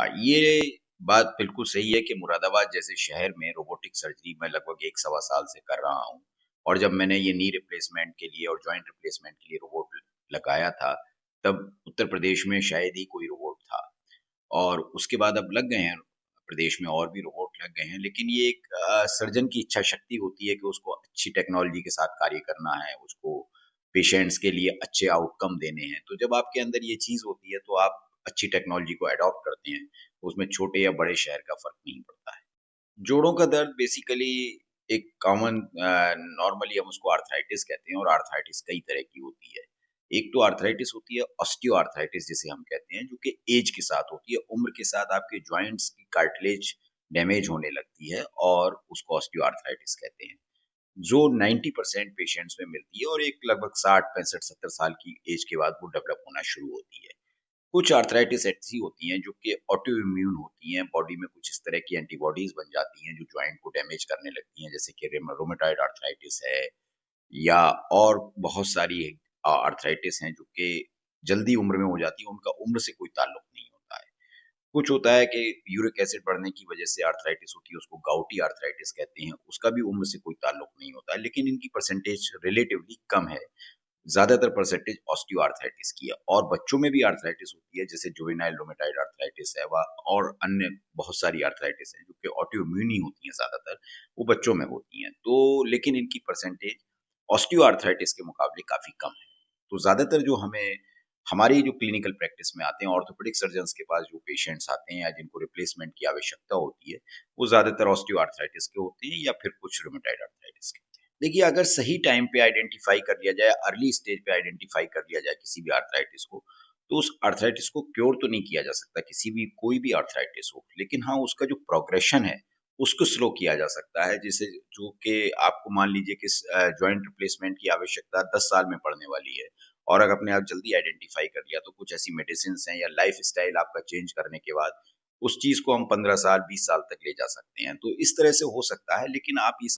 ये बात बिल्कुल सही है कि मुरादाबाद जैसे शहर में रोबोटिक सर्जरी मैं लगभग 1 सवा साल से कर रहा हूँ और जब मैंने ये नी रिप्लेसमेंट के लिए और जॉइंट रिप्लेसमेंट के लिए रोबोट लगाया था, तब उत्तर प्रदेश में शायद ही कोई रोबोट था और उसके बाद अब लग गए हैं, प्रदेश में और भी रोबोट लग गए हैं। लेकिन ये एक सर्जन की इच्छा शक्ति होती है कि उसको अच्छी टेक्नोलॉजी के साथ कार्य करना है, उसको पेशेंट्स के लिए अच्छे आउटकम देने हैं। तो जब आपके अंदर ये चीज़ होती है, तो आप अच्छी टेक्नोलॉजी को अडॉप्ट करते हैं। उसमें छोटे या बड़े शहर का फ़र्क नहीं पड़ता है। जोड़ों का दर्द बेसिकली एक कॉमन नॉर्मली हम उसको आर्थराइटिस कहते हैं और आर्थराइटिस कई तरह की होती है। एक तो आर्थराइटिस होती है ऑस्टियोआर्थराइटिस जिसे हम कहते हैं, जो कि ऐज के साथ होती है। उम्र के साथ आपके जॉइंट्स की कार्टिलेज डैमेज होने लगती है और उसको ऑस्टियोआर्थराइटिस कहते हैं। जो 90% पेशेंट्स में मिलती है और एक लगभग 60, 65, 70 साल की एज के बाद वो डेवलप होना शुरू होती है। कुछ आर्थराइटिस ऐसी होती हैं जो कि ऑटो इम्यून होती हैं, बॉडी में कुछ इस तरह की एंटीबॉडीज बन जाती हैं जो जॉइंट को डैमेज करने लगती हैं, जैसे कि रोमेटॉइड आर्थराइटिस है या और बहुत सारी आर्थराइटिस हैं जो कि जल्दी उम्र में हो जाती है, उनका उम्र से कोई ताल्लुक नहीं होता है। कुछ होता है कि यूरिक एसिड बढ़ने की वजह से आर्थराइटिस होती है, उसको गाउटी आर्थराइटिस कहते हैं, उसका भी उम्र से कोई ताल्लुक नहीं होता है, लेकिन इनकी परसेंटेज रिलेटिवली कम है। ज़्यादातर परसेंटेज ऑस्टियोआर्थराइटिस की है और बच्चों में भी आर्थराइटिस होती है, जैसे जुवेनाइल रूमेटॉइड आर्थराइटिस है व और अन्य बहुत सारी आर्थराइटिस हैं, जो कि ऑटोइम्यून ही होती हैं ज़्यादातर, वो बच्चों में होती हैं। तो लेकिन इनकी परसेंटेज ऑस्टियोआर्थराइटिस के मुकाबले काफ़ी कम है। तो ज़्यादातर जो हमें हमारी जो क्लिनिकल प्रैक्टिस में आते हैं, ऑर्थोपेडिक सर्जन्स के पास जो पेशेंट्स आते हैं या जिनको रिप्लेसमेंट की आवश्यकता होती है, वो ज़्यादातर ऑस्टियोआर्थराइटिस के होते हैं या फिर कुछ रूमेटॉइड आर्थराइटिस के होते हैं। देखिए, अगर सही टाइम पे आइडेंटिफ़ाई कर लिया जाए, अर्ली स्टेज पे आइडेंटिफ़ाई कर लिया जाए किसी भी आर्थराइटिस को, तो उस आर्थराइटिस को क्योर तो नहीं किया जा सकता, किसी भी कोई भी आर्थराइटिस हो। लेकिन हाँ, उसका जो प्रोग्रेशन है, उसको स्लो किया जा सकता है, जिसे जो कि आपको मान लीजिए कि जॉइंट रिप्लेसमेंट की आवश्यकता 10 साल में पड़ने वाली है और अगर आपने आप जल्दी आइडेंटिफ़ाई कर लिया, तो कुछ ऐसी मेडिसिन्स हैं या लाइफ़स्टाइल आपका चेंज करने के बाद, उस चीज़ को हम 15 साल, 20 साल तक ले जा सकते हैं। तो इस तरह से हो सकता है, लेकिन आप ये